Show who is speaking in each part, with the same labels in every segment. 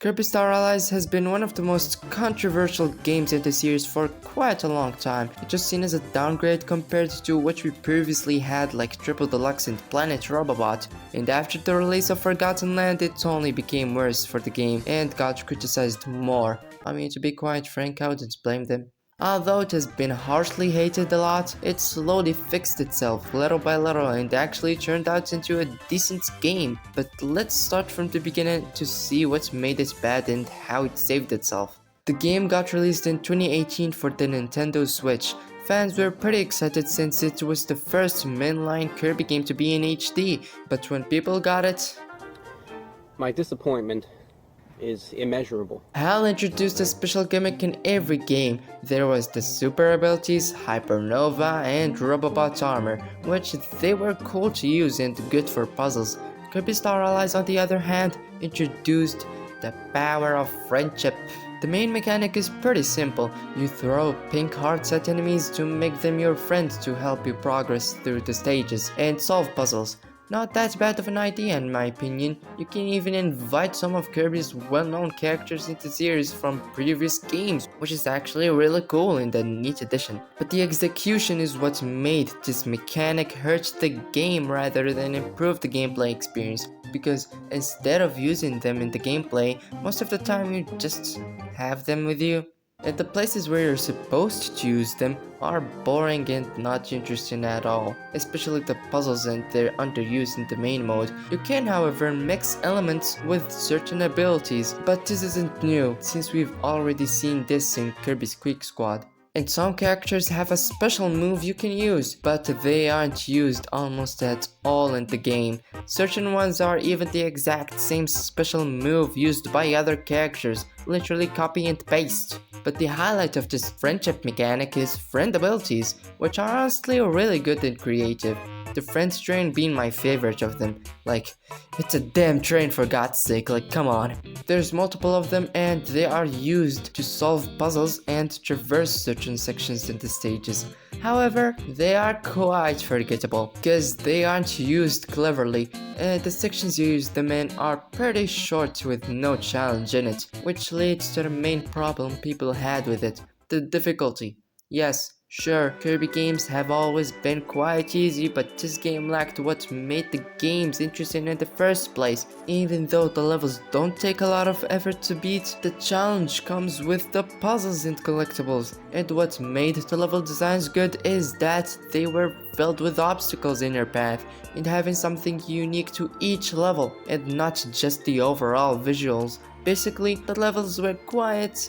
Speaker 1: Kirby Star Allies has been one of the most controversial games in the series for quite a long time. It's just seen as a downgrade compared to what we previously had like Triple Deluxe and Planet Robobot. And after the release of Forgotten Land, it only became worse for the game and got criticized more. I mean, to be quite frank, I wouldn't blame them. Although it has been harshly hated a lot, it slowly fixed itself little by little and actually turned out into a decent game. But let's start from the beginning to see what made it bad and how it saved itself. The game got released in 2018 for the Nintendo Switch. Fans were pretty excited since it was the first mainline Kirby game to be in HD, but when people got it,
Speaker 2: my disappointment is immeasurable.
Speaker 1: HAL introduced a special gimmick in every game. There was the super abilities, Hypernova and Robobot armor, which they were cool to use and good for puzzles. Kirby Star Allies on the other hand introduced the power of friendship. The main mechanic is pretty simple. You throw pink hearts at enemies to make them your friends to help you progress through the stages and solve puzzles. Not that bad of an idea in my opinion. You can even invite some of Kirby's well-known characters into the series from previous games, which is actually really cool in the neat addition. But the execution is what made this mechanic hurt the game rather than improve the gameplay experience, because instead of using them in the gameplay, most of the time you just have them with you. And the places where you're supposed to use them are boring and not interesting at all, especially the puzzles, and they're underused in the main mode. You can however mix elements with certain abilities, but this isn't new since we've already seen this in Kirby's Quick Squad. And some characters have a special move you can use, but they aren't used almost at all in the game. Certain ones are even the exact same special move used by other characters, literally copy and paste. But the highlight of this friendship mechanic is friend abilities, which are honestly really good and creative. The friends train being my favorite of them. Like, it's a damn train for God's sake, like come on. There's multiple of them and they are used to solve puzzles and traverse certain sections in the stages. However, they are quite forgettable, because they aren't used cleverly. The sections you use them in are pretty short with no challenge in it, which leads to the main problem people had with it, the difficulty. Yes, sure, Kirby games have always been quite easy, but this game lacked what made the games interesting in the first place. Even though the levels don't take a lot of effort to beat, the challenge comes with the puzzles and collectibles. And what made the level designs good is that they were filled with obstacles in your path and having something unique to each level and not just the overall visuals. Basically, the levels were quite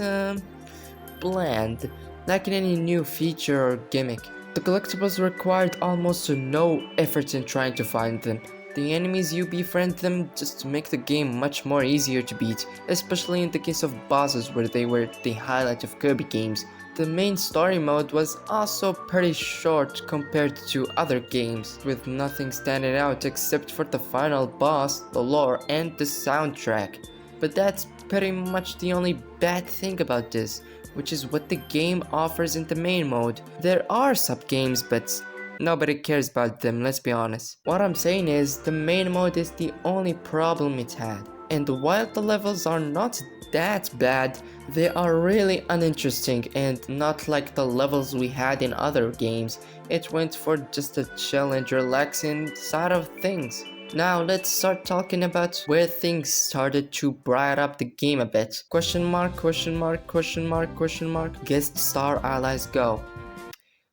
Speaker 1: bland, lacking any new feature or gimmick. The collectibles required almost no effort in trying to find them. The enemies you befriend them just make the game much more easier to beat, especially in the case of bosses where they were the highlight of Kirby games. The main story mode was also pretty short compared to other games, with nothing standing out except for the final boss, the lore, and the soundtrack. But that's pretty much the only bad thing about this, which is what the game offers in the main mode. There are sub-games, but nobody cares about them, let's be honest. What I'm saying is, the main mode is the only problem it had. And while the levels are not that bad, they are really uninteresting and not like the levels we had in other games. It went for just a chill and relaxing side of things. Now let's start talking about where things started to brighten up the game a bit. Question mark, question mark, question mark, question mark. Guest Star Allies Go.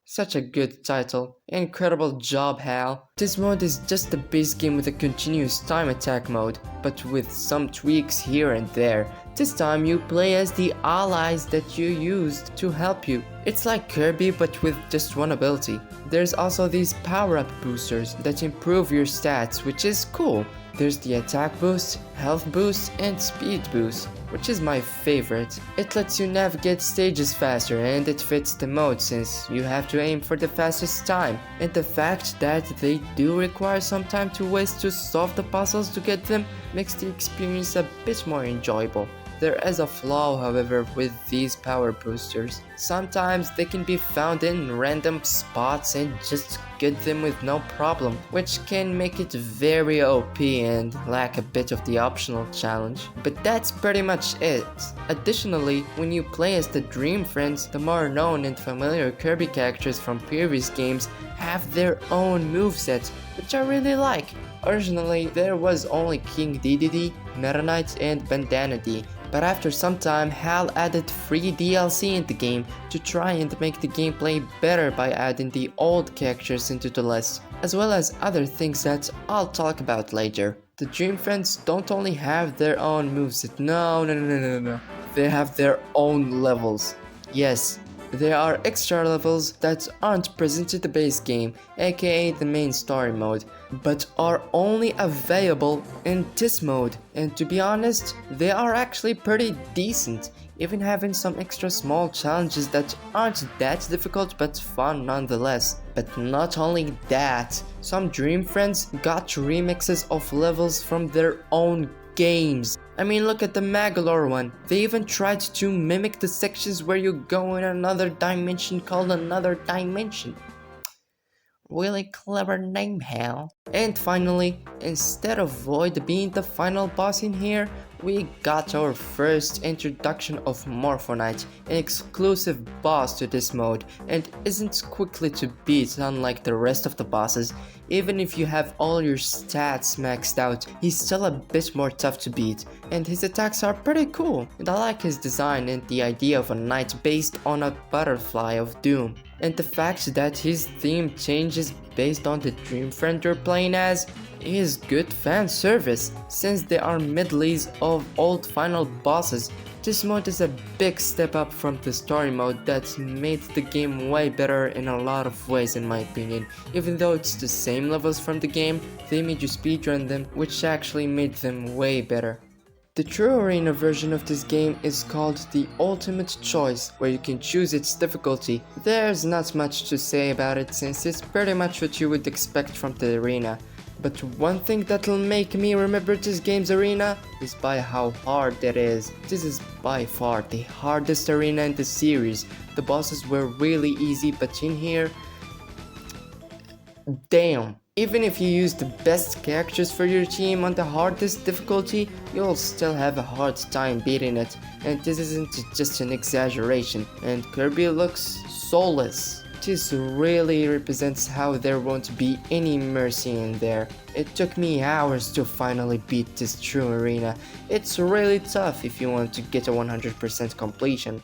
Speaker 1: Such a good title. Incredible job, HAL. This mode is just the base game with a continuous time attack mode, but with some tweaks here and there. This time you play as the allies that you used to help you. It's like Kirby but with just one ability. There's also these power-up boosters that improve your stats, which is cool. There's the attack boost, health boost, and speed boost, which is my favorite. It lets you navigate stages faster and it fits the mode since you have to aim for the fastest time. And the fact that they do require some time to waste to solve the puzzles to get them makes the experience a bit more enjoyable. There is a flaw, however, with these power boosters. Sometimes they can be found in random spots and just get them with no problem, which can make it very OP and lack a bit of the optional challenge. But that's pretty much it. Additionally, when you play as the Dream Friends, the more known and familiar Kirby characters from previous games have their own movesets, which I really like. Originally, there was only King Dedede, Meta Knight, and Bandana D, but after some time, HAL added free DLC in the game to try and make the gameplay better by adding the old characters into the list, as well as other things that I'll talk about later. The Dream Friends don't only have their own moveset, no. They have their own levels. Yes, there are extra levels that aren't present in the base game, aka the main story mode, but are only available in this mode, and to be honest, they are actually pretty decent, even having some extra small challenges that aren't that difficult but fun nonetheless. But not only that, some Dream Friends got remixes of levels from their own games. I mean, look at the Magalore one. They even tried to mimic the sections where you go in another dimension called Another Dimension. Really clever name, HAL. And finally, instead of Void being the final boss in here, we got our first introduction of Morphonite, an exclusive boss to this mode, and isn't quickly to beat unlike the rest of the bosses. Even if you have all your stats maxed out, he's still a bit more tough to beat, and his attacks are pretty cool, and I like his design and the idea of a knight based on a butterfly of doom. And the fact that his theme changes based on the Dream Friend you're playing as is good fan service, since they are medleys of old final bosses. This mode is a big step up from the story mode that made the game way better in a lot of ways in my opinion. Even though it's the same levels from the game, they made you speedrun them, which actually made them way better. The true arena version of this game is called the Ultimate Choice, where you can choose its difficulty. There's not much to say about it since it's pretty much what you would expect from the arena. But one thing that'll make me remember this game's arena is by how hard it is. This is by far the hardest arena in the series. The bosses were really easy, but in here, damn. Even if you use the best characters for your team on the hardest difficulty, you'll still have a hard time beating it. And this isn't just an exaggeration, and Kirby looks soulless. This really represents how there won't be any mercy in there. It took me hours to finally beat this true arena. It's really tough if you want to get a 100% completion.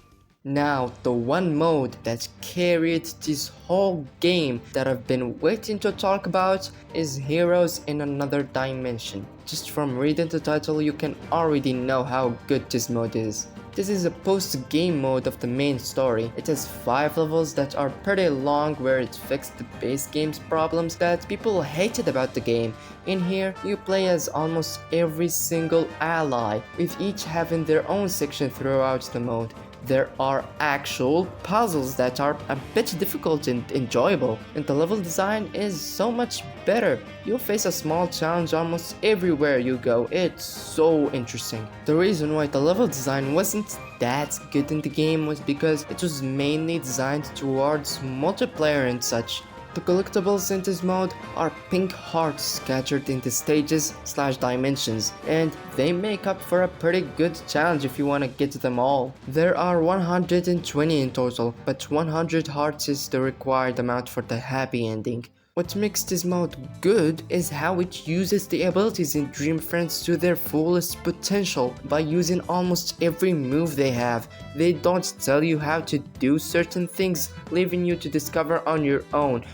Speaker 1: Now, the one mode that carried this whole game that I've been waiting to talk about is Heroes in Another Dimension. Just from reading the title, you can already know how good this mode is. This is a post-game mode of the main story. It has 5 levels that are pretty long, where it fixed the base game's problems that people hated about the game. In here, you play as almost every single ally, with each having their own section throughout the mode. There are actual puzzles that are a bit difficult and enjoyable, and the level design is so much better. You'll face a small challenge almost everywhere you go. It's so interesting. The reason why the level design wasn't that good in the game was because it was mainly designed towards multiplayer and such. The collectibles in this mode are pink hearts scattered into stages/dimensions, and they make up for a pretty good challenge if you want to get them all. There are 120 in total, but 100 hearts is the required amount for the happy ending. What makes this mode good is how it uses the abilities in Dream Friends to their fullest potential by using almost every move they have. They don't tell you how to do certain things, leaving you to discover on your own,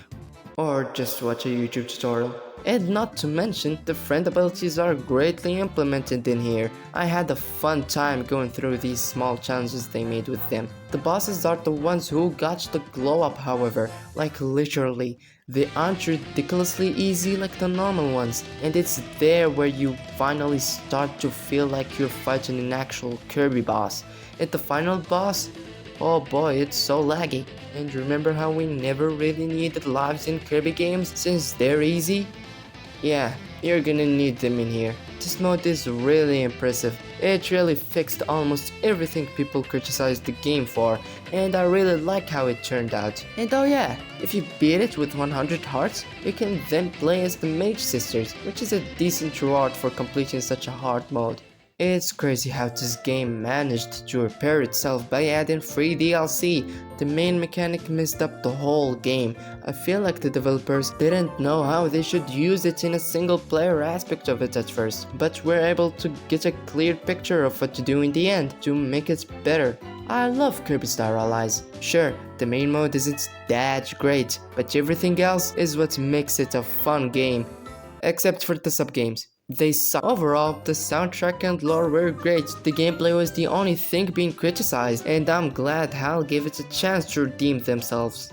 Speaker 1: or just watch a YouTube tutorial. And not to mention, the friend abilities are greatly implemented in here. I had a fun time going through these small challenges they made with them. The bosses are the ones who got the glow up, however, like literally. They aren't ridiculously easy like the normal ones, and it's there where you finally start to feel like you're fighting an actual Kirby boss. And the final boss, oh boy, it's so laggy. And remember how we never really needed lives in Kirby games since they're easy? Yeah, you're gonna need them in here. This mode is really impressive. It really fixed almost everything people criticized the game for, and I really like how it turned out. And oh yeah, if you beat it with 100 hearts, you can then play as the Mage Sisters, which is a decent reward for completing such a hard mode. It's crazy how this game managed to repair itself by adding free DLC. The main mechanic messed up the whole game. I feel like the developers didn't know how they should use it in a single player aspect of it at first, but were able to get a clear picture of what to do in the end to make it better. I love Kirby Star Allies. Sure, the main mode isn't that great, but everything else is what makes it a fun game. Except for the sub-games. They suck. Overall, the soundtrack and lore were great, the gameplay was the only thing being criticized, and I'm glad HAL gave it a chance to redeem themselves.